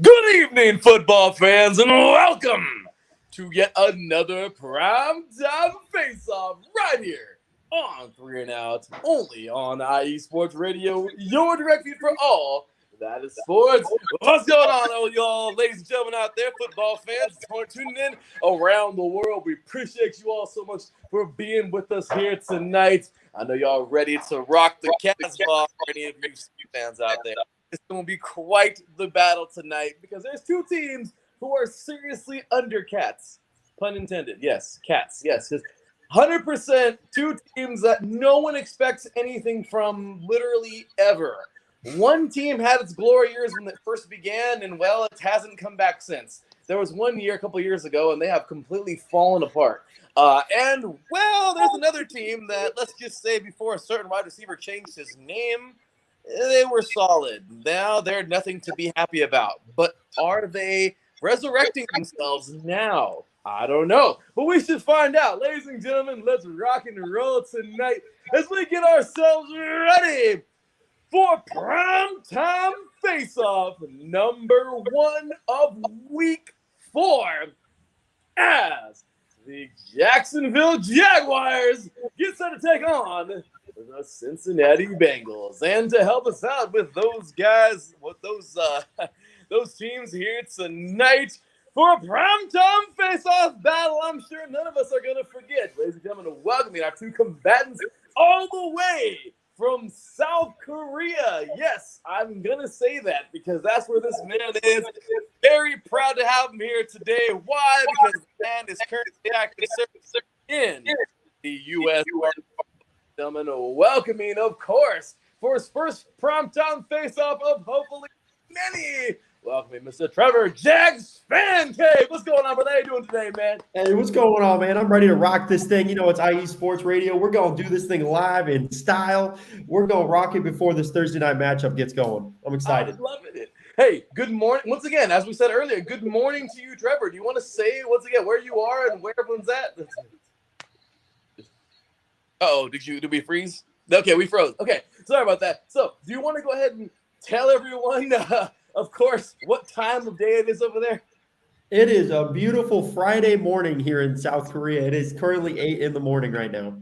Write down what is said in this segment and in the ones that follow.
Good evening, football fans, and welcome to yet another Primetime Face Off right here on 3 and Out, only on IE Sports Radio, your direct feed for all that is sports. What's going on, all y'all, ladies and gentlemen out there, football fans tuning in around the world? We appreciate you all so much for being with us here tonight. I know y'all ready to rock the Casbah for any of you fans out there. It's going to be quite the battle tonight because there's two teams who are seriously under cats. Pun intended. Yes, cats. Yes. 100% two teams that no one expects anything from literally ever. One team had its glory years when it first began, and, well, it hasn't come back since. There was 1 year a couple years ago, and they have completely fallen apart. And, well, there's another team that, let's just say, before a certain wide receiver changed his name, they were solid. Now they're nothing to be happy about. But are they resurrecting themselves now? I don't know. But we should find out. Ladies and gentlemen, let's rock and roll tonight as we get ourselves ready for Primetime Face Off number 1 of week 4 as the Jacksonville Jaguars get set to take on the Cincinnati Bengals. And to help us out with those guys, with those teams here tonight for a primetime face-off battle, I'm sure none of us are going to forget. Ladies and gentlemen, welcoming our two combatants all the way from South Korea. Yes, I'm going to say that because that's where this man is. Very proud to have him here today. Why? Because the man is currently active in the U.S. Gentlemen, welcoming, of course, for his first primetime face-off of hopefully many. Welcoming Mr. Tervor, JAXvsCIN. What's going on, brother? How you doing today, man? Hey, what's going on, man? I'm ready to rock this thing. You know, it's IE Sports Radio. We're going to do this thing live in style. We're going to rock it before this Thursday night matchup gets going. I'm excited. I'm loving it. Hey, good morning. Once again, as we said earlier, good morning to you, Tervor. Do you want to say, once again, where you are and where everyone's at? Uh-oh, did we freeze? Okay, we froze. Okay, sorry about that. So, do you want to go ahead and tell everyone, of course, what time of day it is over there? It is a beautiful Friday morning here in South Korea. It is currently 8 in the morning right now.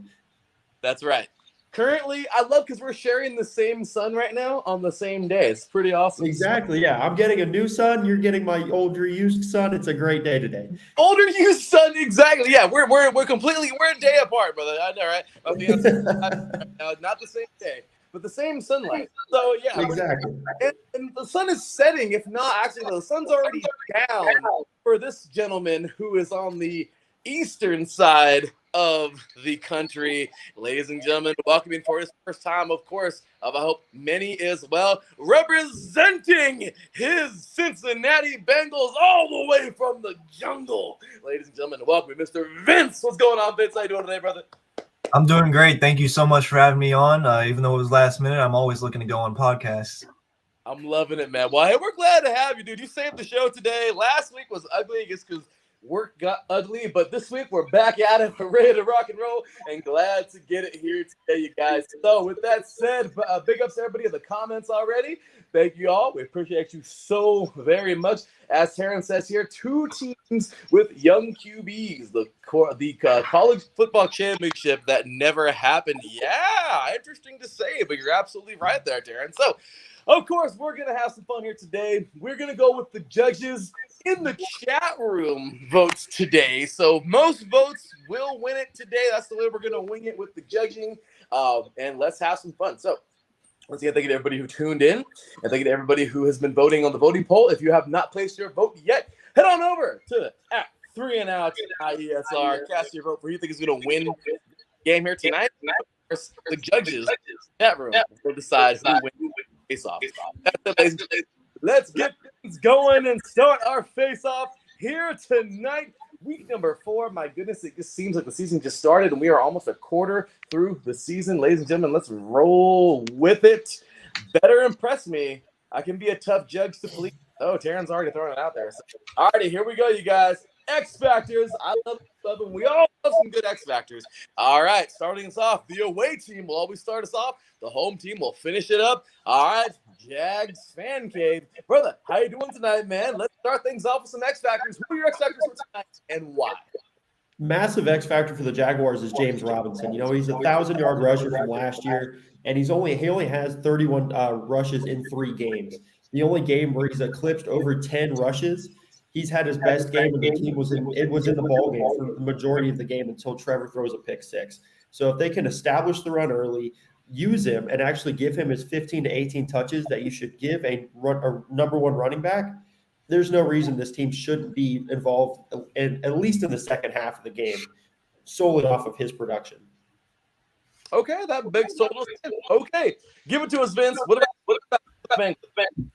That's right. Currently, I love because we're sharing the same sun right now on the same day. It's pretty awesome. Exactly, yeah. I'm getting a new sun. You're getting my older used sun. It's a great day today. Older used sun, exactly. Yeah, we're a day apart, brother. I know, right? My fiance, not the same day, but the same sunlight. So yeah, exactly. And the sun is setting. If not, actually, the sun's already down for this gentleman who is on the eastern side of the country. Ladies and gentlemen, welcoming for his first time, of course, I hope many as well, representing his Cincinnati Bengals all the way from the jungle. Ladies and gentlemen, welcome Mr. Vince. What's going on, Vince? How you doing today, brother? I'm doing great. Thank you so much for having me on. Even though it was last minute, I'm always looking to go on podcasts. I'm loving it, man. Well, hey, we're glad to have you, dude. You saved the show today. Last week was ugly just because work got ugly, but this week we're back at it. We're ready to rock and roll and glad to get it here today, you guys. So with that said, big ups to everybody in the comments already. Thank you all. We appreciate you so very much. As Taryn says here, two teams with young QBs, the college football championship that never happened. Yeah, interesting to say, but you're absolutely right there, Taryn. So, of course, we're going to have some fun here today. We're going to go with the judges in the chat room votes today. So most votes will win it today. That's the way we're going to wing it with the judging. And let's have some fun. So once again, thank you to everybody who tuned in. And thank you to everybody who has been voting on the voting poll. If you have not placed your vote yet, head on over to at 3 and Out IESR. Cast your vote for who you think is going to win the game here tonight. The judges chat room will decide who wins face off. Let's get things going and start our face off here tonight. Week number 4. My goodness, it just seems like the season just started and we are almost a quarter through the season. Ladies and gentlemen, let's roll with it. Better impress me. I can be a tough judge to please. Oh, Taryn's already throwing it out there. So, alrighty, here we go, you guys. X Factors. I love them. We all love some good X Factors. All right, starting us off. The away team will always start us off. The home team will finish it up. All right, Jags Fan Cave. Brother, how you doing tonight, man? Let's start things off with some X Factors. Who are your X Factors for tonight and why? Massive X factor for the Jaguars is James Robinson. He's a 1,000-yard rusher from last year, and he only has 31 rushes in 3 games. The only game where he's eclipsed over 10 rushes, he's had his best game, and the team was in the ball game for the majority of the game until Trevor throws a pick 6. So if they can establish the run early, use him, and actually give him his 15 to 18 touches that you should give a number one running back, there's no reason this team shouldn't be involved, at least in the second half of the game, solely off of his production. Okay, that makes total sense. Okay, give it to us, Vince. What about the Bengals?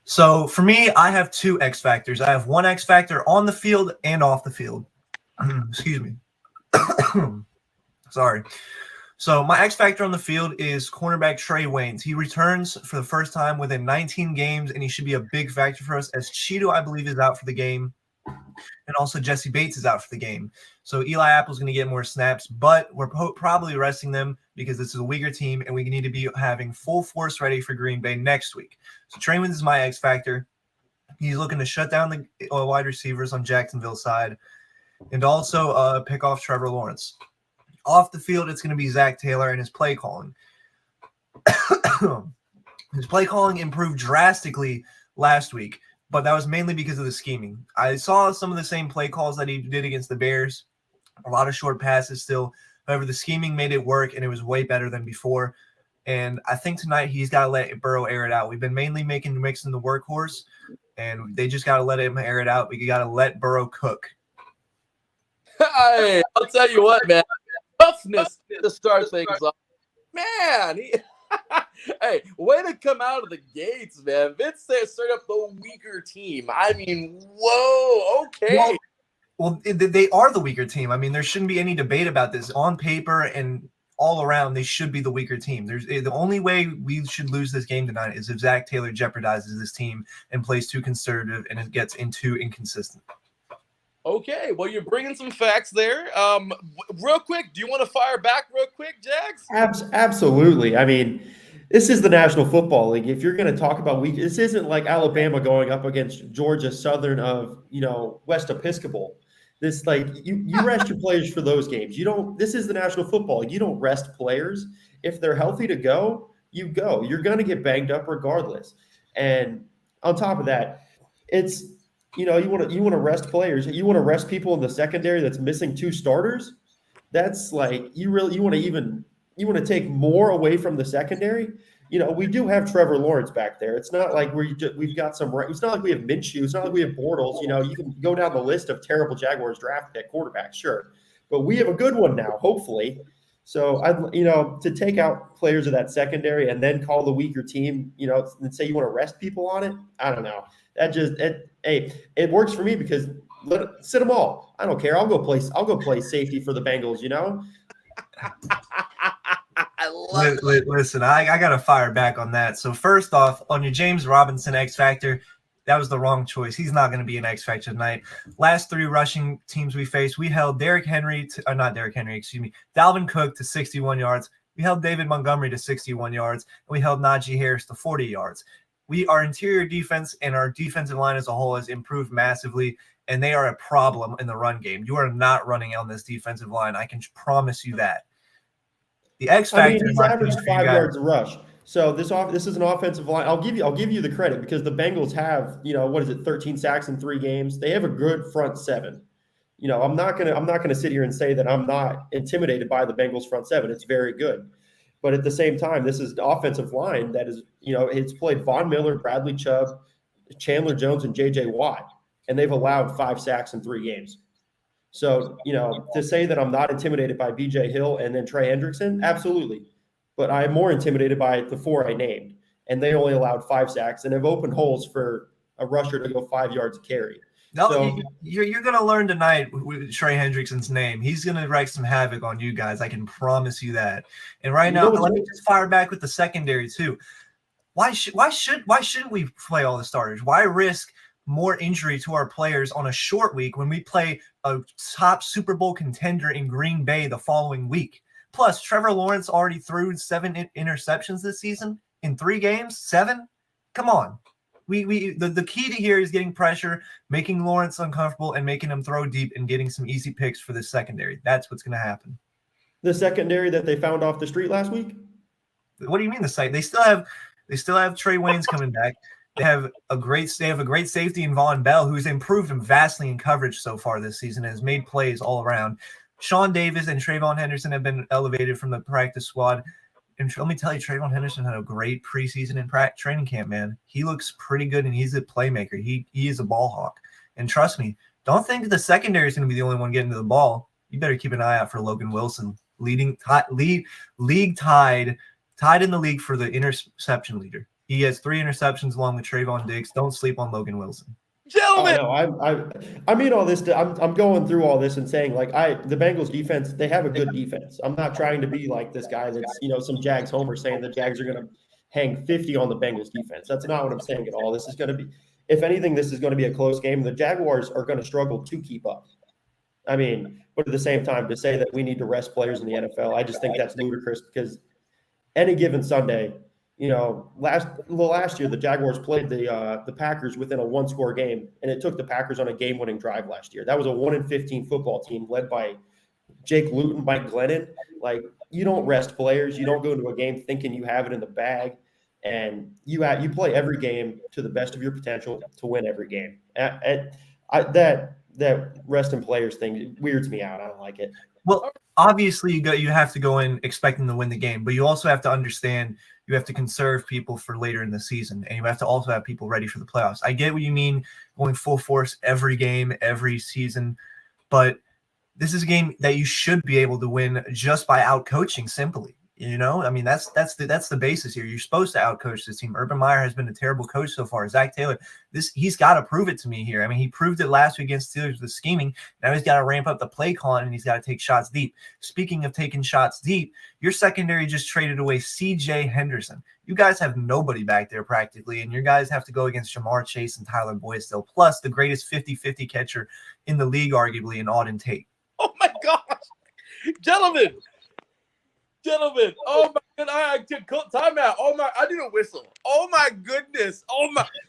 So for me, I have 2 X factors. I have 1 X factor on the field and off the field. Excuse me. Sorry. So my X factor on the field is cornerback Trey Waynes. He returns for the first time within 19 games, and he should be a big factor for us, as Cheeto, I believe, is out for the game, and also Jesse Bates is out for the game. So Eli Apple's going to get more snaps, but we're probably resting them because this is a weaker team, and we need to be having full force ready for Green Bay next week. So Trey Waynes is my X factor. He's looking to shut down the wide receivers on Jacksonville's side, and also pick off Trevor Lawrence. Off the field, it's going to be Zach Taylor and his play calling. His play calling improved drastically last week, but that was mainly because of the scheming. I saw some of the same play calls that he did against the Bears, a lot of short passes still. However, the scheming made it work, and it was way better than before. And I think tonight he's got to let Burrow air it out. We've been mainly making Mixon the workhorse, and they just got to let him air it out. We got to let Burrow cook. Hey, I'll tell you what, man. Toughness to start things off. Man, hey, way to come out of the gates, man. Vince said straight up the weaker team. I mean, whoa, okay. Well, they are the weaker team. I mean, there shouldn't be any debate about this. On paper and all around, they should be the weaker team. The only way we should lose this game tonight is if Zach Taylor jeopardizes this team and plays too conservative and it gets too inconsistent. Okay, well, you're bringing some facts there. Real quick, do you want to fire back real quick, Jags? Absolutely. I mean, this is the National Football League. If you're going to talk about weak, this isn't like Alabama going up against Georgia Southern of, West Episcopal. This, like, you rest your players for those games. This is the National Football League. You don't rest players. If they're healthy to go, you go. You're going to get banged up regardless. And on top of that, it's, you want to rest players. You want to rest people in the secondary that's missing 2 starters. That's like you want to take more away from the secondary. We do have Trevor Lawrence back there. It's not like we've got some. It's not like we have Minshew. It's not like we have Bortles. You can go down the list of terrible Jaguars draft pick quarterbacks, sure, but we have a good one now, hopefully. So to take out players of that secondary and then call the weaker team, and say you want to rest people on it. I don't know. It works for me because sit them all. I don't care. I'll go play safety for the Bengals. I love it. Listen, I got to fire back on that. So first off, on your James Robinson X factor, that was the wrong choice. He's not going to be an X factor tonight. Last 3 rushing teams we faced, we held Dalvin Cook to 61 yards. We held David Montgomery to 61 yards. And we held Najee Harris to 40 yards. Our interior defense and our defensive line as a whole has improved massively, and they are a problem in the run game. You are not running on this defensive line. I can promise you that. The X factor. He's averaged 5 yards a rush. So this is an offensive line. I'll give you the credit because the Bengals have 13 sacks in 3 games. They have a good front 7. I'm not gonna sit here and say that I'm not intimidated by the Bengals front 7. It's very good. But at the same time, this is the offensive line that is, it's played Von Miller, Bradley Chubb, Chandler Jones, and J.J. Watt, and they've allowed 5 sacks in 3 games. So, to say that I'm not intimidated by B.J. Hill and then Trey Hendrickson, absolutely. But I'm more intimidated by the 4 I named, and they only allowed 5 sacks and have opened holes for a rusher to go 5 yards a carry. No, so, you're going to learn tonight with Trey Hendrickson's name. He's going to wreak some havoc on you guys. I can promise you that. And right now, let me just fire back with the secondary too. Why shouldn't we play all the starters? Why risk more injury to our players on a short week when we play a top Super Bowl contender in Green Bay the following week? Plus, Trevor Lawrence already threw 7 interceptions this season. in 3 games, 7. Come on. The key to here is getting pressure, making Lawrence uncomfortable, and making him throw deep and getting some easy picks for this secondary. That's what's going to happen. The secondary that they found off the street last week? What do you mean the site? They still have Trey Waynes coming back. They have a great safety in Von Bell, who's improved vastly in coverage so far this season and has made plays all around. Sean Davis and Trayvon Henderson have been elevated from the practice squad. And let me tell you, Trayvon Henderson had a great preseason and training camp, man. He looks pretty good, and he's a playmaker. He is a ball hawk. And trust me, don't think the secondary is going to be the only one getting to the ball. You better keep an eye out for Logan Wilson, league tied in the league for the interception leader. He has 3 interceptions along with Trayvon Diggs. Don't sleep on Logan Wilson. Gentlemen, I mean all this. I'm going through all this and saying the Bengals defense, they have a good defense. I'm not trying to be like this guy that's some Jags homer saying the Jags are going to hang 50 on the Bengals defense. That's not what I'm saying at all. This is going to be, if anything, this is going to be a close game. The Jaguars are going to struggle to keep up. I mean, but at the same time, to say that we need to rest players in the NFL, I just think that's ludicrous because any given Sunday. Last year the Jaguars played the Packers within a 1-score game, and it took the Packers on a game-winning drive last year. That was a 1-15 football team led by Jake Luton, Mike Glennon. Like, you don't rest players. You don't go into a game thinking you have it in the bag, and you play every game to the best of your potential to win every game. That resting players thing weirds me out. I don't like it. Well, obviously you have to go in expecting to win the game, but you also have to understand you have to conserve people for later in the season, and you have to also have people ready for the playoffs. I get what you mean, going full force every game, every season, but this is a game that you should be able to win just by out-coaching simply. I mean, that's the basis here. You're supposed to outcoach this team. Urban Meyer has been a terrible coach so far. Zach Taylor, he's got to prove it to me here. I mean, he proved it last week against Steelers with scheming. Now he's got to ramp up the play calling, and he's got to take shots deep. Speaking of taking shots deep, your secondary just traded away C.J. Henderson. You guys have nobody back there practically, and your guys have to go against Jamar Chase and Tyler Boyd still, plus the greatest 50-50 catcher in the league, arguably, in Auden Tate. oh my gosh. Gentlemen, oh my god, I took timeout. Oh my, I need a whistle. Oh my goodness.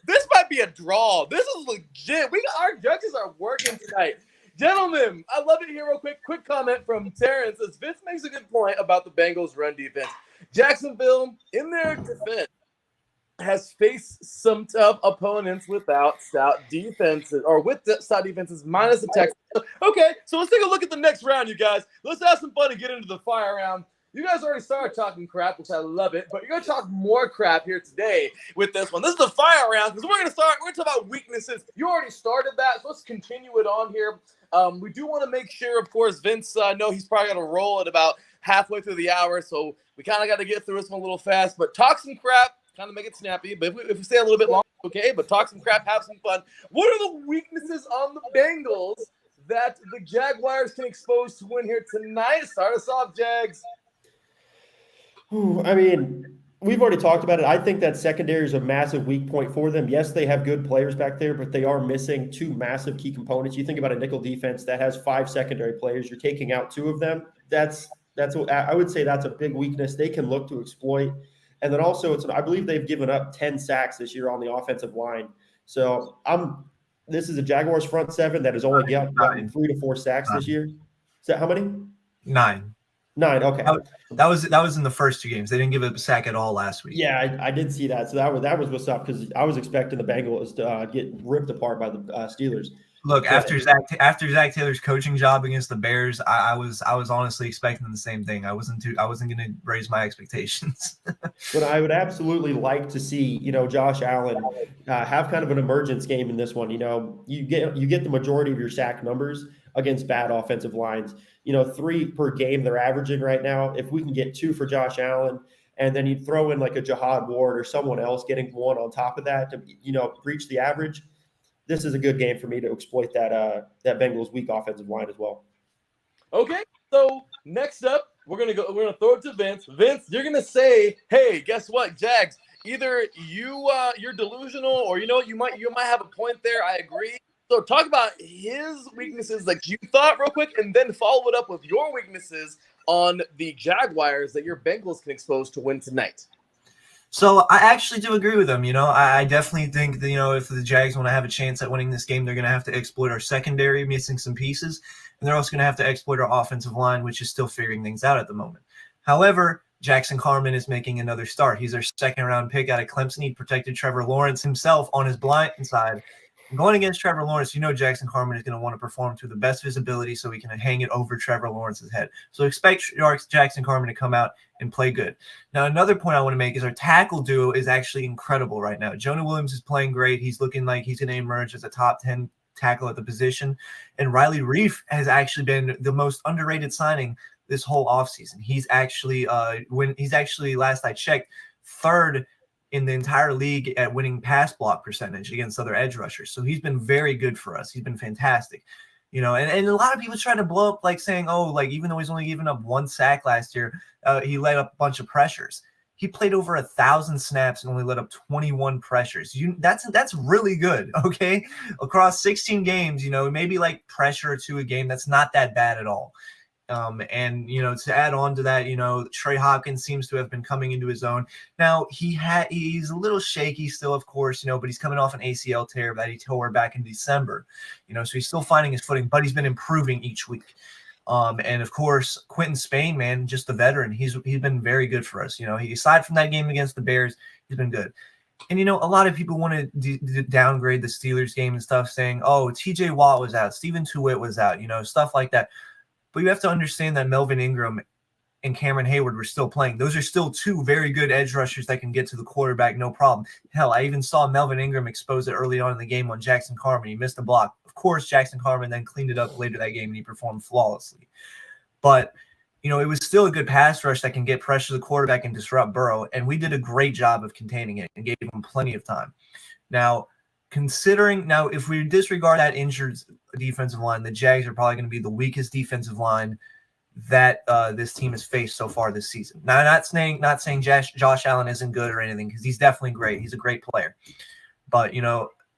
This might be a draw. This is legit. Our judges are working tonight. Gentlemen, I love it here real quick. Quick comment from Terrence as Vince makes a good point about the Bengals run defense. Jacksonville, in their defense, has faced some tough opponents without stout defenses, or with stout defenses minus the Texans. Okay, so let's take a look at the next round, you guys. Let's have some fun and get into the fire round. You guys already started talking crap, which I love it, but you're going to talk more crap here today with this one. This is the fire round because we're going to talk about weaknesses. You already started that, so let's continue it on here. We do want to make sure, of course, Vince, I know he's probably going to roll at about halfway through the hour, so we kind of got to get through this one a little fast, but talk some crap, kind of make it snappy, but if we stay a little bit longer, okay, but talk some crap, have some fun. What are the weaknesses on the Bengals that the Jaguars can expose to win here tonight? Start us off, Jags. I mean, we've already talked about it. I think that secondary is a massive weak point for them. Yes, they have good players back there, but they are missing 2 massive key components. You think about a nickel defense that has 5 secondary players. You're taking out 2 of them. That's what I would say. That's a big weakness they can look to exploit. And then also, I believe they've given up 10 sacks this year on the offensive line. So this is a Jaguars front 7 that has only gotten 3 to 4 sacks this year. Is that how many? 9. 9. Okay. That was in the first 2 games. They didn't give a sack at all last week. Yeah, I did see that. So that was what's up because I was expecting the Bengals to get ripped apart by the Steelers. Look, after Zach Taylor's coaching job against the Bears, I was honestly expecting the same thing. I wasn't going to raise my expectations. But I would absolutely like to see Josh Allen have kind of an emergence game in this one. You get the majority of your sack numbers against bad offensive lines. 3 per game they're averaging right now. If we can get 2 for Josh Allen, and then you throw in like a Jihad Ward or someone else getting 1 on top of that to reach the average. This is a good game for me to exploit that Bengals weak offensive line as well. Okay, so next up, we're gonna throw it to Vince. Vince, you're gonna say, "Hey, guess what, Jags? Either you're delusional, or you might have a point there. I agree." So talk about his weaknesses like you thought real quick, and then follow it up with your weaknesses on the Jaguars that your Bengals can expose to win tonight. So I actually do agree with them. I definitely think that, if the Jags want to have a chance at winning this game, they're going to have to exploit our secondary, missing some pieces, and they're also going to have to exploit our offensive line, which is still figuring things out at the moment. However, Jackson Carman is making another start. He's our second-round pick out of Clemson. He protected Trevor Lawrence himself on his blind side. Going against Trevor Lawrence, Jackson Carman is going to want to perform to the best of his ability so he can hang it over Trevor Lawrence's head. So expect Jackson Carman to come out and play good. Now, another point I want to make is our tackle duo is actually incredible right now. Jonah Williams is playing great. He's looking like he's going to emerge as a top 10 tackle at the position. And Riley Reif has actually been the most underrated signing this whole offseason. He's actually, last I checked, third in the entire league at winning pass block percentage against other edge rushers. So he's been very good for us. He's been fantastic. And a lot of people try to blow up, like saying, even though he's only given up 1 sack last year, he let up a bunch of pressures. He played over 1,000 snaps and only let up 21 pressures. That's really good, okay? Across 16 games, maybe like pressure to a game, that's not that bad at all. And to add on to that, Trey Hopkins seems to have been coming into his own. Now he's a little shaky still, of course, but he's coming off an ACL tear that he tore back in December, so he's still finding his footing, but he's been improving each week. And of course, Quentin Spain, man, just the veteran, he's been very good for us. He, aside from that game against the Bears, he's been good. And, a lot of people want to downgrade the Steelers game and stuff, saying, TJ Watt was out, Stephen Tuitt was out, stuff like that. But you have to understand that Melvin Ingram and Cameron Hayward were still playing. Those are still 2 very good edge rushers that can get to the quarterback, no problem. Hell, I even saw Melvin Ingram expose it early on in the game on Jackson Carman. He missed a block. Of course, Jackson Carman then cleaned it up later that game and he performed flawlessly. But, it was still a good pass rush that can get pressure to the quarterback and disrupt Burrow. And we did a great job of containing it and gave him plenty of time. Now, if we disregard that injured defensive line, the Jags are probably going to be the weakest defensive line that this team has faced so far this season. Now, not saying Josh Allen isn't good or anything, because he's definitely great. He's a great player. But,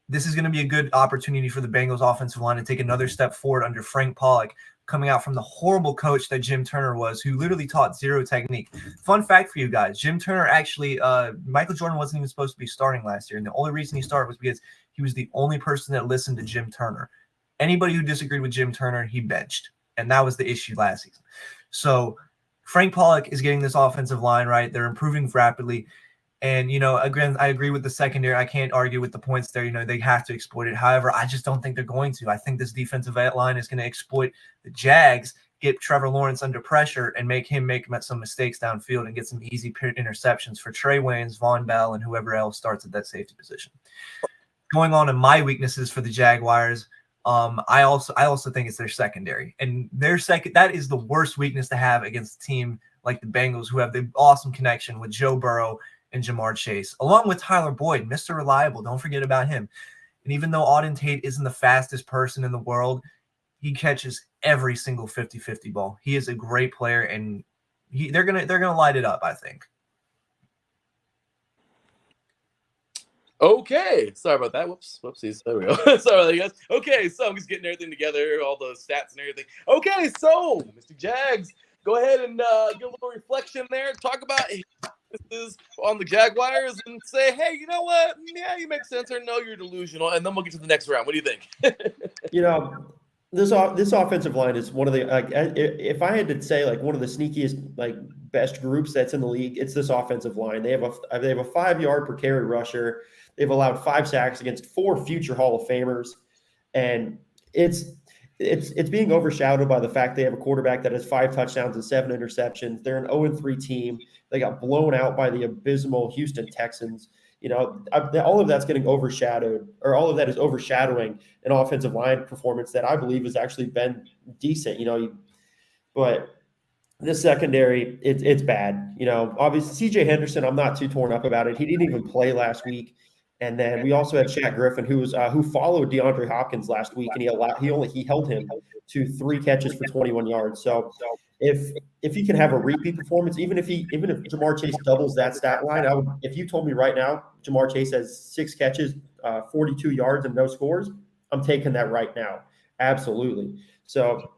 this is going to be a good opportunity for the Bengals offensive line to take another step forward under Frank Pollock, coming out from the horrible coach that Jim Turner was, who literally taught zero technique. Fun fact for you guys, Jim Turner actually, Michael Jordan wasn't even supposed to be starting last year, and the only reason he started was because he was the only person that listened to Jim Turner. Anybody who disagreed with Jim Turner, he benched, and that was the issue last season. So Frank Pollock is getting this offensive line right. They're improving rapidly. And, again, I agree with the secondary. I can't argue with the points there. They have to exploit it. However, I just don't think they're going to. I think this defensive line is going to exploit the Jags, get Trevor Lawrence under pressure, and make him make some mistakes downfield and get some easy interceptions for Trey Waynes, Von Bell, and whoever else starts at that safety position. Going on to my weaknesses for the Jaguars, I also think it's their secondary. And that is the worst weakness to have against a team like the Bengals, who have the awesome connection with Joe Burrow and Jamar Chase, along with Tyler Boyd, Mr. Reliable. Don't forget about him. And even though Auden Tate isn't the fastest person in the world, he catches every single 50-50 ball. He is a great player, and they're gonna light it up, I think. Okay, sorry about that. Whoopsies. There we go. Sorry about that, guys. Okay, so I'm just getting everything together, all the stats and everything. Okay, so Mr. Jags, go ahead and give a little reflection there. Talk about is on the Jaguars and say, hey, you know what? Yeah, you make sense, or no, you're delusional, and then we'll get to the next round. What do you think? This offensive line is one of the if I had to say one of the sneakiest best groups that's in the league, it's this offensive line. They have a 5-yard per carry rusher. They've allowed 5 sacks against 4 future Hall of Famers, and it's being overshadowed by the fact they have a quarterback that has 5 touchdowns and 7 interceptions. They're an 0-3 team. They got blown out by the abysmal Houston Texans. All of that's getting overshadowed, or all of that is overshadowing an offensive line performance that I believe has actually been decent. But this secondary, it's bad. Obviously C.J. Henderson, I'm not too torn up about it. He didn't even play last week. And then we also had Shaq Griffin, who followed DeAndre Hopkins last week, and he held him to 3 catches for 21 yards. So if he can have a repeat performance, even if Jamar Chase doubles that stat line, if you told me right now Jamar Chase has 6 catches, 42 yards, and no scores, I'm taking that right now. Absolutely. So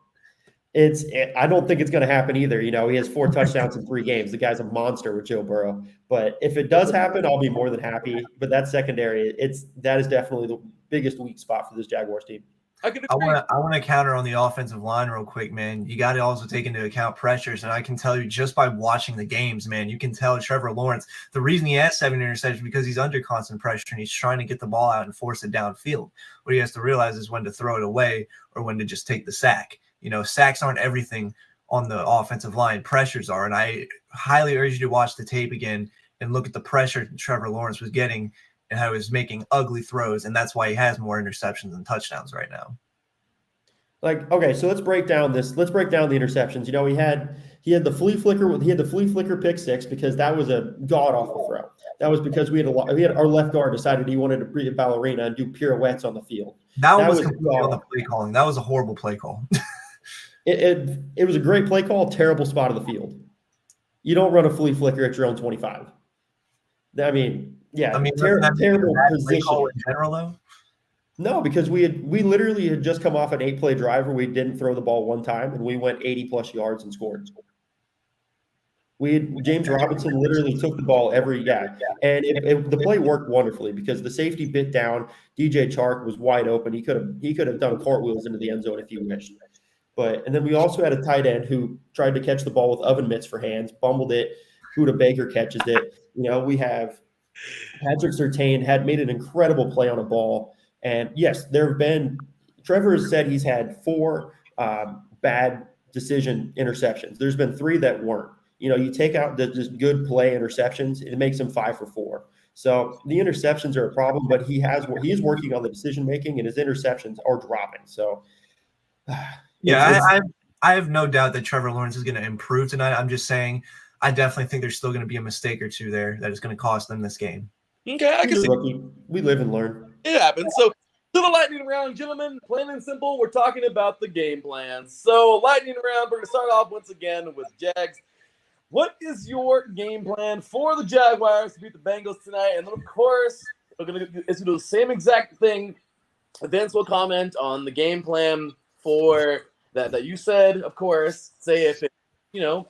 I don't think it's going to happen either. You know, he has 4 touchdowns in 3 games. The guy's a monster with Joe Burrow. But if it does happen, I'll be more than happy. But that secondary, that is definitely the biggest weak spot for this Jaguars team. I want to counter on the offensive line real quick, man. You got to also take into account pressures, and I can tell you just by watching the games, man, you can tell Trevor Lawrence, the reason he has 7 interceptions is because he's under constant pressure and he's trying to get the ball out and force it downfield. What he has to realize is when to throw it away or when to just take the sack. You know, sacks aren't everything on the offensive line. Pressures are, and I highly urge you to watch the tape again and look at the pressure Trevor Lawrence was getting and how he was making ugly throws, and that's why he has more interceptions than touchdowns right now. Like, okay, so let's break down the interceptions. You know, he had the flea flicker pick 6 because that was a god awful throw. That was because we had our left guard decided he wanted to be a ballerina and do pirouettes on the field. That was completely on the play calling. That was a horrible play call. It was a great play call, terrible spot of the field. You don't run a flea flicker at your own 25. I mean, terrible position in general, though. No, because we literally had just come off an 8-play drive where we didn't throw the ball one time, and we went 80+ yards and scored. James Robinson literally took the ball and the play worked wonderfully because the safety bit down. DJ Chark was wide open. He could have done cartwheels into the end zone if he wished. And then we also had a tight end who tried to catch the ball with oven mitts for hands, bumbled it. Huda Baker catches it. You know, we have Patrick Surtain had made an incredible play on a ball. And yes, Trevor has said he's had 4 bad decision interceptions. There's been 3 that weren't. You know, you take out the just good play interceptions, it makes him 5 for 4. So the interceptions are a problem, but he is working on the decision making, and his interceptions are dropping. So I have no doubt that Trevor Lawrence is going to improve tonight. I'm just saying, I definitely think there's still going to be a mistake or 2 there that is going to cost them this game. Okay, I can see. We live and learn. It happens. So, to the lightning round, gentlemen, plain and simple, we're talking about the game plan. So, lightning round, we're going to start off once again with Jags. What is your game plan for the Jaguars to beat the Bengals tonight? And then, of course, it's going to do the same exact thing. Vince will comment on the game plan for that you said, of course, say if it's,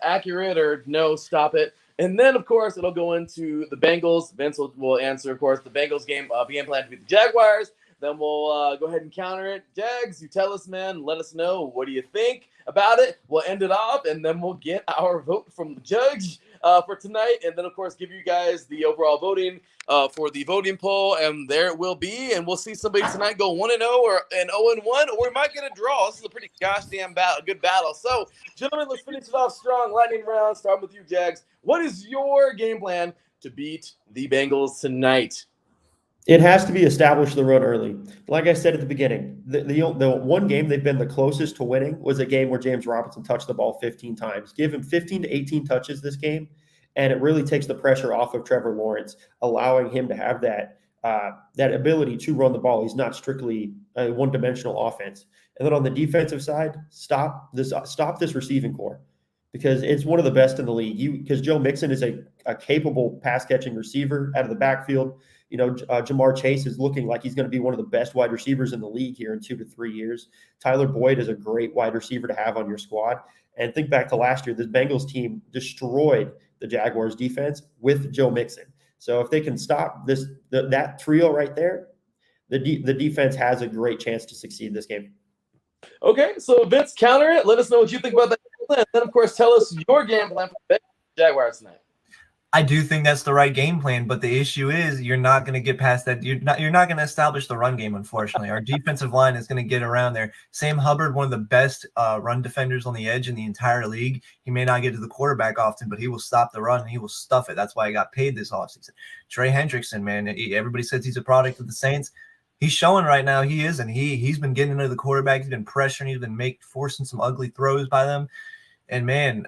accurate or no, stop it. And then, of course, it'll go into the Bengals. Vince will answer, of course, the Bengals game plan to beat the Jaguars. Then we'll go ahead and counter it. Jags, you tell us, man. Let us know. What do you think about it? We'll end it off, and then we'll get our vote from the judge for tonight. And then, of course, give you guys the overall voting for the voting poll. And there it will be. And we'll see somebody tonight go 1-0 or an 0-1, or we might get a draw. This is a pretty goddamn good battle. So, gentlemen, let's finish it off strong. Lightning round. Starting with you, Jags. What is your game plan to beat the Bengals tonight? It has to be establish the run early. Like I said at the beginning, the one game they've been the closest to winning was a game where James Robinson touched the ball 15 times. Give him 15 to 18 touches this game, and it really takes the pressure off of Trevor Lawrence, allowing him to have that ability to run the ball. He's not strictly a one-dimensional offense. And then on the defensive side, stop this receiving core, because it's one of the best in the league. Because Joe Mixon is a capable pass-catching receiver out of the backfield. Jamar Chase is looking like he's going to be one of the best wide receivers in the league here in 2 to 3 years. Tyler Boyd is a great wide receiver to have on your squad. And think back to last year, the Bengals team destroyed the Jaguars defense with Joe Mixon. So if they can stop that trio right there, the defense has a great chance to succeed this game. Okay, so Vince, counter it. Let us know what you think about that. And then, of course, tell us your game plan for the Jaguars tonight. I do think that's the right game plan, but the issue is you're not going to get past that. You're not going to establish the run game, unfortunately. Our defensive line is going to get around there. Sam Hubbard, one of the best run defenders on the edge in the entire league. He may not get to the quarterback often, but he will stop the run and he will stuff it. That's why he got paid this offseason. Trey Hendrickson, man, everybody says he's a product of the Saints. He's showing right now he is, and he's been getting into the quarterback. He's been pressuring. He's been forcing some ugly throws by them. And, man,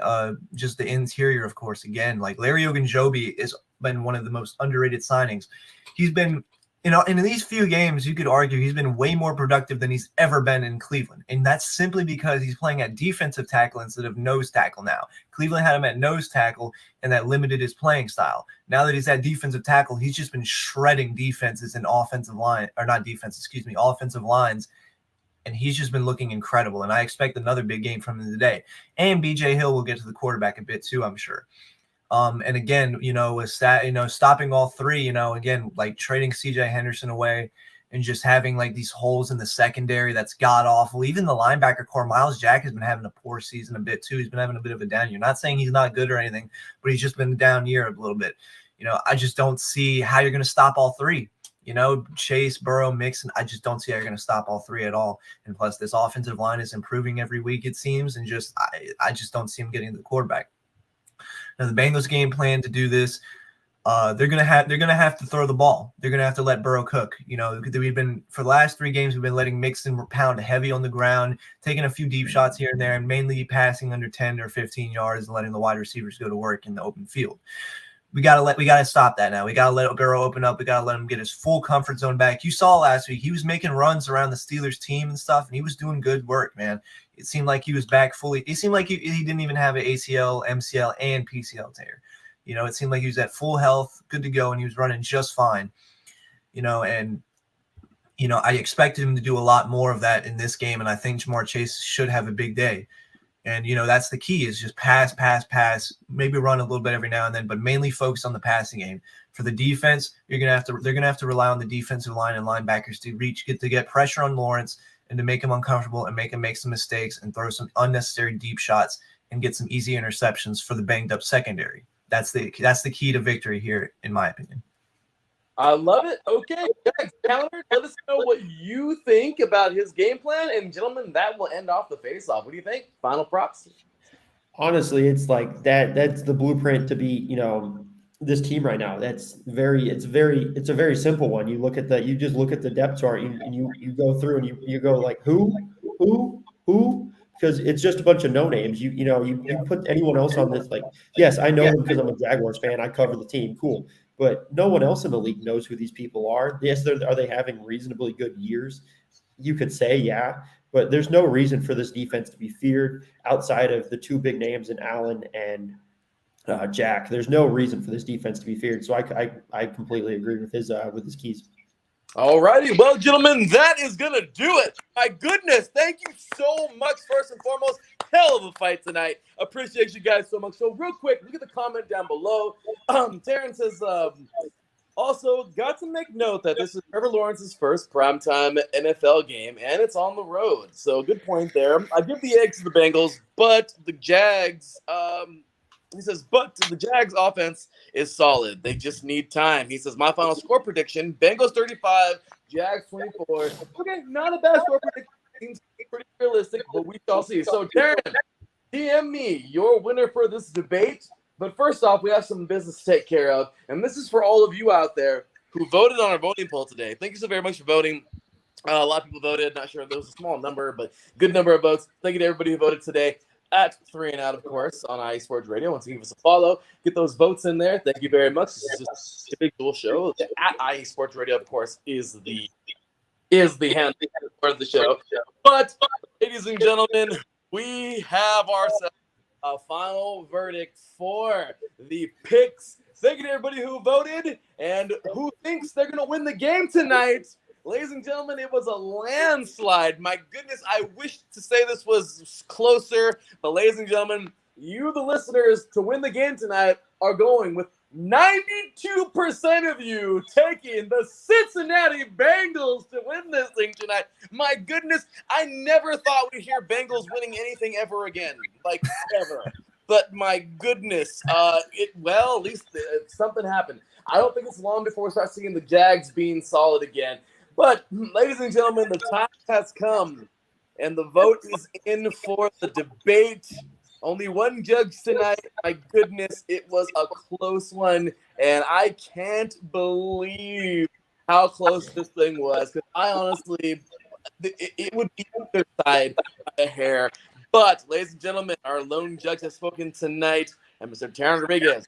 just the interior, of course, again, like Larry Ogunjobi has been one of the most underrated signings. He's been, in these few games, you could argue he's been way more productive than he's ever been in Cleveland. And that's simply because he's playing at defensive tackle instead of nose tackle now. Cleveland had him at nose tackle, and that limited his playing style. Now that he's at defensive tackle, he's just been shredding defenses and offensive lines. and he's just been looking incredible. And I expect another big game from him today. And BJ Hill will get to the quarterback a bit too, I'm sure. And again, with that, stopping all three, again, like trading CJ Henderson away and just having like these holes in the secondary that's god awful. Even the linebacker core, Miles Jack has been having a poor season a bit too. He's been having a bit of a down year. Not saying he's not good or anything, but he's just been a down year a little bit. I just don't see how you're going to stop all three. Chase, Burrow, Mixon, I just don't see how you're going to stop all three at all. And plus, this offensive line is improving every week, it seems, and I just don't see him getting to the quarterback. Now, the Bengals game plan to do this, they're gonna have to throw the ball. They're gonna have to let Burrow cook. We've been for the last 3 games, we've been letting Mixon pound heavy on the ground, taking a few deep shots here and there, and mainly passing under 10 or 15 yards and letting the wide receivers go to work in the open field. We gotta stop that now. We gotta let Burrow open up. We gotta let him get his full comfort zone back. You saw last week he was making runs around the Steelers team and stuff, and he was doing good work, man. It seemed like he was back fully. It seemed like he didn't even have an ACL, MCL, and PCL tear. It seemed like he was at full health, good to go, and he was running just fine. I expected him to do a lot more of that in this game, and I think Ja'Marr Chase should have a big day. And, that's the key is just pass, maybe run a little bit every now and then, but mainly focus on the passing game. For the defense, they're going to have to rely on the defensive line and linebackers to get pressure on Lawrence and to make him uncomfortable and make him make some mistakes and throw some unnecessary deep shots and get some easy interceptions for the banged up secondary. That's the key to victory here, in my opinion. I love it. Okay, guys, Calendar, let us know what you think about his game plan. And gentlemen, that will end off the face-off. What do you think? Final props? Honestly, it's like that. That's the blueprint to be, this team right now. It's a very simple one. You just look at the depth chart and you go through and you go like who, because it's just a bunch of no names. You put anyone else on this, like, yes, I know them because I'm a Jaguars fan. I cover the team. Cool. But no one else in the league knows who these people are. Yes, are they having reasonably good years? You could say, yeah, but there's no reason for this defense to be feared outside of the 2 big names in Allen and Jack. There's no reason for this defense to be feared. So I completely agree with his keys. All righty. Well, gentlemen, that is going to do it. My goodness. Thank you so much, first and foremost. Hell of a fight tonight. Appreciate you guys so much. So real quick, look at the comment down below. Taryn says, also got to make note that this is Trevor Lawrence's first primetime NFL game, and it's on the road. So good point there. I give the edge to the Bengals, but the Jags, he says, but the Jags offense is solid. They just need time. He says, my final score prediction, Bengals 35, Jags 24. Okay, not a bad score prediction. Seems pretty realistic, but we shall see. So, Darren, DM me your winner for this debate. But first off, we have some business to take care of. And this is for all of you out there who voted on our voting poll today. Thank you so very much for voting. A lot of people voted. Not sure if there was a small number, but good number of votes. Thank you to everybody who voted today at 3 and Out, of course, on IE Sports Radio. Once you give us a follow, get those votes in there. Thank you very much. This is just a big cool show. At IE Sports Radio, of course, is the handle for the show. But, ladies and gentlemen, we have ourselves a final verdict for the picks. Thank you to everybody who voted and who thinks they're going to win the game tonight. Ladies and gentlemen, it was a landslide. My goodness, I wish to say this was closer. But ladies and gentlemen, you, the listeners, to win the game tonight are going with 92% of you taking the Cincinnati Bengals to win this thing tonight. My goodness, I never thought we'd hear Bengals winning anything ever again, like ever. But my goodness, at least something happened. I don't think it's long before we start seeing the Jags being solid again. But, ladies and gentlemen, the time has come, and the vote is in for the debate. Only one judge tonight. My goodness, it was a close one, and I can't believe how close this thing was. Because I honestly, it would be either side by a hair. But, ladies and gentlemen, our lone judge has spoken tonight, and Mr. Taryn Rodriguez,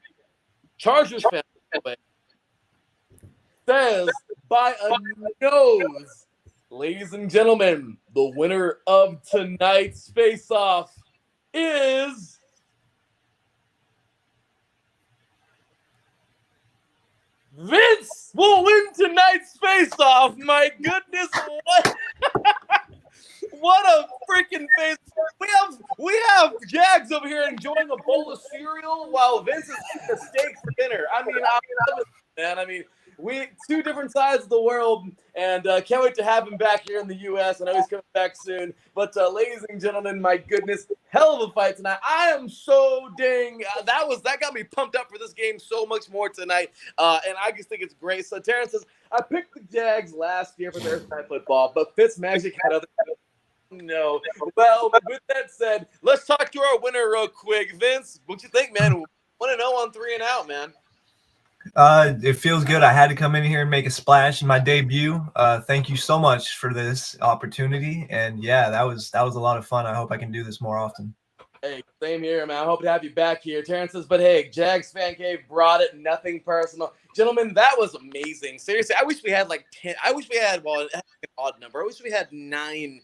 Chargers fan, says by a nose, ladies and gentlemen, the winner of tonight's face-off is Vince will win tonight's face-off. My goodness, freaking face. We have Jags over here enjoying a bowl of cereal while Vince is eating a steak for dinner. I mean, I love it, man. I mean, we two different sides of the world, and can't wait to have him back here in the U.S. I know he's coming back soon. But ladies and gentlemen, my goodness, hell of a fight tonight. I am so dang that got me pumped up for this game so much more tonight, and I just think it's great. So Terrence says I picked the Jags last year for Thursday Night Football, but Fitzmagic had other. No. Well, with that said, let's talk to our winner real quick. Vince, what you think, man? 1-0 on 3 and out, man. It feels good. I had to come in here and make a splash in my debut. Thank you so much for this opportunity. And yeah, that was a lot of fun. I hope I can do this more often. Hey, same here, man. I hope to have you back here. Terrence says, but hey, Jags Fan Cave brought it. Nothing personal. Gentlemen, that was amazing. Seriously, I wish we had like 10. I wish we had, well, an odd number. I wish we had 9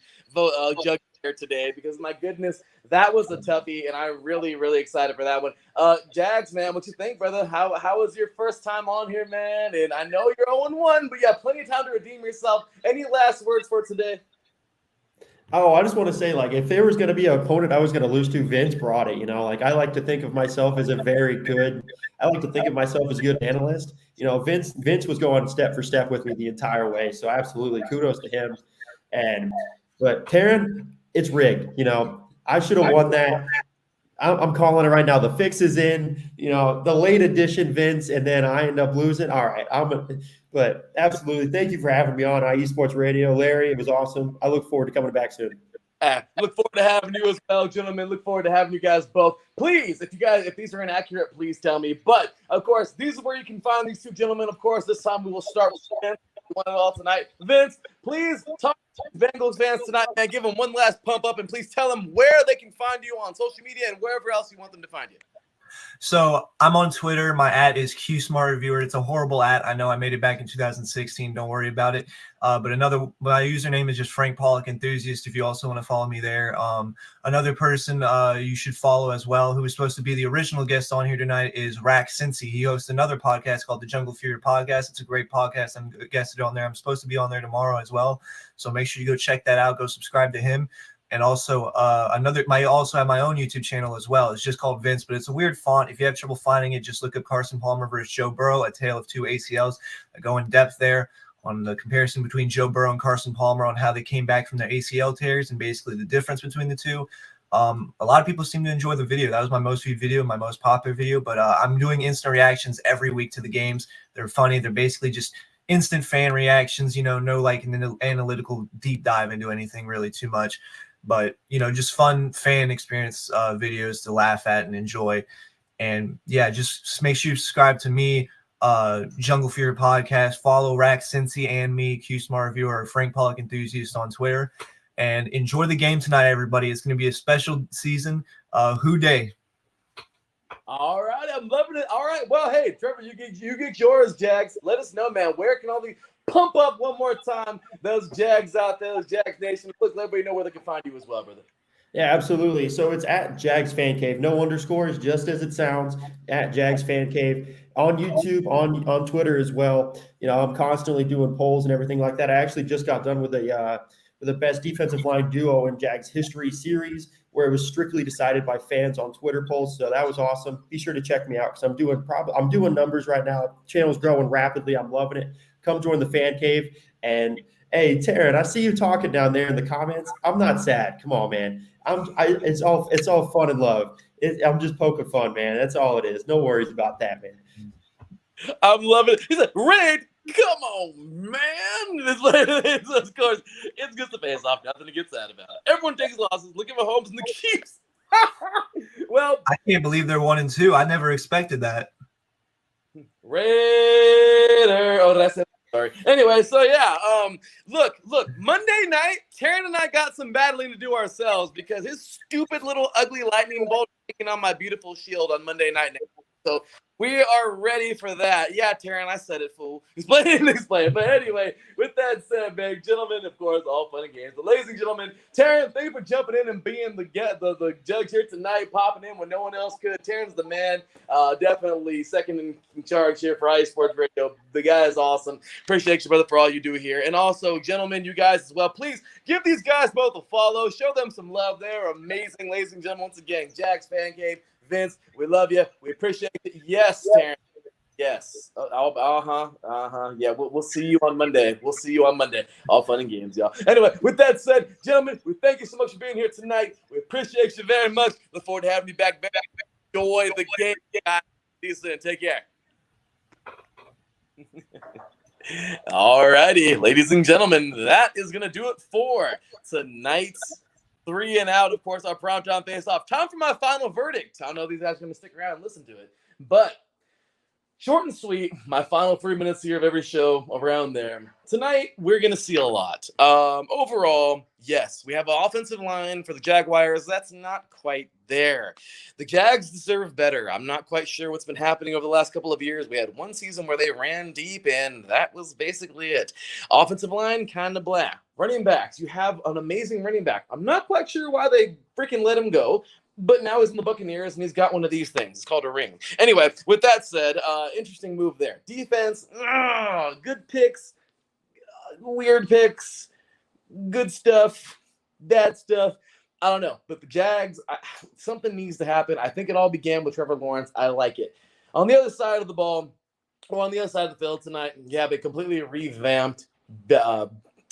judges here today because, my goodness, that was a toughie, and I'm really, really excited for that one. Jags, man, what you think, brother? How was your first time on here, man? And I know you're 0-1, but you have plenty of time to redeem yourself. Any last words for today? Oh, I just want to say, like, if there was going to be an opponent I was going to lose to, Vince brought it. You know, like, I like to think of myself as I like to think of myself as a good analyst. You know, Vince was going step for step with me the entire way. So absolutely, kudos to him. But Taryn, it's rigged. You know, I should have won that. I'm calling it right now. The fix is in. You know, the late edition Vince, and then I end up losing. All right, but absolutely, thank you for having me on IE Sports Radio, Larry. It was awesome. I look forward to coming back soon. Look forward to having you as well, gentlemen. Look forward to having you guys both. Please, if these are inaccurate, please tell me. But of course, these are where you can find these two gentlemen. Of course, this time we will start with Vince. One and all tonight. Vince, please talk to Bengals fans tonight, man. Give them one last pump up, and please tell them where they can find you on social media and wherever else you want them to find you. So I'm on Twitter. My @ is QSmartReviewer. It's a horrible @ I know. I made it back in 2016. Don't worry about it. But my username is just Frank Pollock Enthusiast. If you also want to follow me there. Another person you should follow as well, who is supposed to be the original guest on here tonight, is JAXvsCIN. He hosts another podcast called the Jungle Fury Podcast. It's a great podcast. I'm guested on there. I'm supposed to be on there tomorrow as well. So make sure you go check that out. Go subscribe to him. And also I also have my own YouTube channel as well. It's just called Vince, but it's a weird font. If you have trouble finding it, just look up Carson Palmer versus Joe Burrow, A Tale of Two ACLs. I go in depth there on the comparison between Joe Burrow and Carson Palmer on how they came back from their ACL tears and basically the difference between the two. A lot of people seem to enjoy the video. That was my most viewed video, my most popular video. But I'm doing instant reactions every week to the games. They're funny. They're basically just instant fan reactions, no like an analytical deep dive into anything really too much. But, just fun fan experience videos to laugh at and enjoy. And, yeah, just make sure you subscribe to me, Jungle Fury Podcast. Follow JAXvsCIN and me, QSmartReviewer, or Frank Pollock Enthusiast on Twitter. And enjoy the game tonight, everybody. It's going to be a special season. Who day? All right, I'm loving it. All right, well, hey, Trevor, you get yours, Jags. Let us know, man. Where can all the pump up one more time those Jags out there, those Jags Nation? Let everybody know where they can find you as well, brother. Yeah, absolutely. So it's at Jags Fan Cave. No underscores, just as it sounds, at Jags Fan Cave. On YouTube, on Twitter as well. I'm constantly doing polls and everything like that. I actually just got done with the best defensive line duo in Jags history series, where it was strictly decided by fans on Twitter polls. So that was awesome. Be sure to check me out because I'm doing numbers right now. Channel's growing rapidly. I'm loving it. Come join the Fan Cave. And hey, Taryn, I see you talking down there in the comments. I'm not sad. Come on, man. It's all fun and love. I'm just poking fun, man. That's all it is. No worries about that, man. I'm loving it. He said, Raid, come on, man. Of course, it's just a face off. Nothing to get sad about. Everyone takes losses. Look at Mahomes and the Chiefs. Well, I can't believe they're 1-2. I never expected that. Raider. Oh, did I say? Sorry. Anyway, so yeah, look, Monday night, Taryn and I got some battling to do ourselves because his stupid little ugly lightning bolt taking on my beautiful shield on Monday night. So we are ready for that. Yeah, Taryn, I said it, fool. Explain. But anyway, with that said, man, gentlemen, of course, all fun and games. But ladies and gentlemen, Taryn, thank you for jumping in and being the judge here tonight, popping in when no one else could. Taryn's the man. Definitely second in charge here for IE Sports Radio. The guy is awesome. Appreciate you, brother, for all you do here. And also, gentlemen, you guys as well, please give these guys both a follow. Show them some love. They're amazing, ladies and gentlemen. Once again, Jax Fan Cave. Vince, we love you. We appreciate it. Yes, Taryn. Yes. Yeah, we'll see you on Monday. We'll see you on Monday. All fun and games, y'all. Anyway, with that said, gentlemen, we thank you so much for being here tonight. We appreciate you very much. Look forward to having you back. Enjoy the game, guys. See you soon. Take care. All righty, ladies and gentlemen, that is going to do it for tonight's 3 and Out, of course, our primetime face-off. Time for my final verdict. I don't know if these guys are going to stick around and listen to it, but short and sweet, my final 3 minutes here of every show around there. Tonight, we're going to see a lot. Overall, yes, we have an offensive line for the Jaguars. That's not quite there. The Jags deserve better. I'm not quite sure what's been happening over the last couple of years. We had one season where they ran deep, and that was basically it. Offensive line, kind of blah. Running backs, you have an amazing running back. I'm not quite sure why they freaking let him go, but now he's in the Buccaneers, and he's got one of these things. It's called a ring. Anyway, with that said, interesting move there. Defense, good picks, weird picks, good stuff, bad stuff. I don't know. But the Jags, something needs to happen. I think it all began with Trevor Lawrence. I like it. On the other side of the ball, or on the other side of the field tonight, you have a completely revamped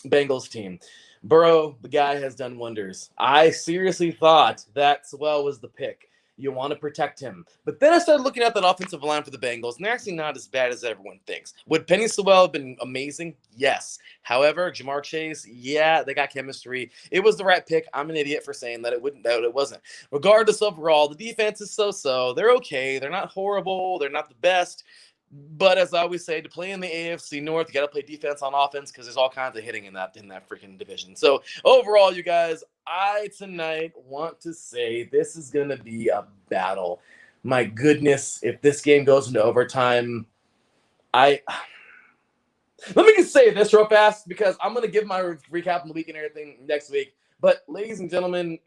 Bengals team. Burrow, the guy has done wonders. I seriously thought that Sewell was the pick. You want to protect him. But then I started looking at that offensive line for the Bengals, and they're actually not as bad as everyone thinks. Would Penny Sewell have been amazing? Yes. However, Jamar Chase, yeah, they got chemistry. It was the right pick. I'm an idiot for saying that it wasn't. Regardless, overall, the defense is so-so. They're okay. They're not horrible. They're not the best. But as I always say, to play in the AFC North, you got to play defense on offense because there's all kinds of hitting in that freaking division. So overall, you guys, I tonight want to say this is going to be a battle. My goodness, if this game goes into overtime, let me just say this real fast because I'm going to give my recap of the week and everything next week. But ladies and gentlemen,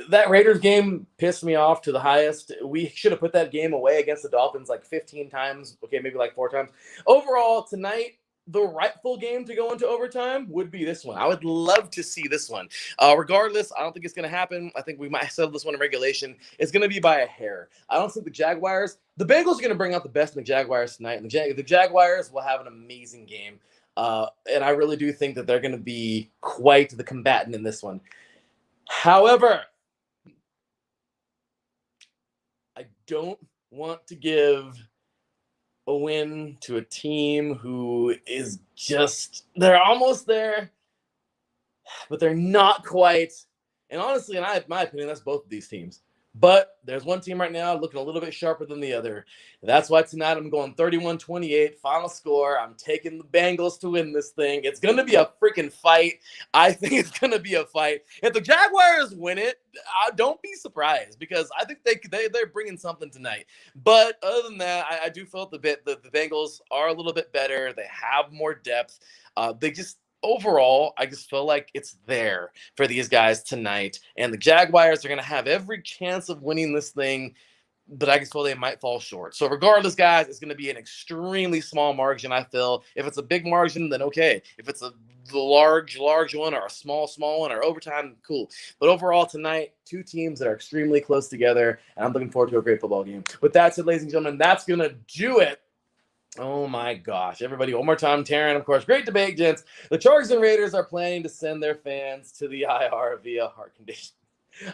that Raiders game pissed me off to the highest. We should have put that game away against the Dolphins like 15 times. Okay, maybe like 4 times. Overall, tonight, the rightful game to go into overtime would be this one. I would love to see this one. Regardless, I don't think it's going to happen. I think we might settle this one in regulation. It's going to be by a hair. I don't think the Bengals are going to bring out the best in the Jaguars tonight. And the Jaguars will have an amazing game. And I really do think that they're going to be quite the combatant in this one. However, I don't want to give a win to a team who is they're almost there, but they're not quite. And honestly, in my opinion, that's both of these teams. But there's one team right now looking a little bit sharper than the other. That's why tonight I'm going 31-28, final score. I'm taking the Bengals to win this thing. It's going to be a freaking fight. I think it's going to be a fight. If the Jaguars win it, don't be surprised because I think they're bringing something tonight. But other than that, I do feel the Bengals are a little bit better. They have more depth. Overall, I just feel like it's there for these guys tonight. And the Jaguars are going to have every chance of winning this thing, but I just feel they might fall short. So regardless, guys, it's going to be an extremely small margin, I feel. If it's a big margin, then okay. If it's the large one or a small one or overtime, cool. But overall tonight, 2 teams that are extremely close together, and I'm looking forward to a great football game. With that said, ladies and gentlemen, that's going to do it. Oh my gosh. Everybody, one more time, Taryn, of course. Great debate, gents. The Chargers and Raiders are planning to send their fans to the IR via heart condition.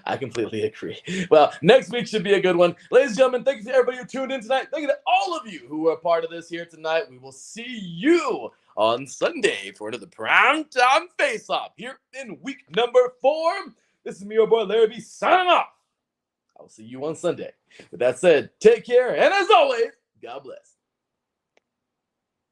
I completely agree. Well, next week should be a good one. Ladies and gentlemen, thank you to everybody who tuned in tonight. Thank you to all of you who are part of this here tonight. We will see you on Sunday for another Primetime Face Off here in week number 4. This is me, your boy Larry B, signing off. I'll see you on Sunday. With that said, take care, and as always, God bless.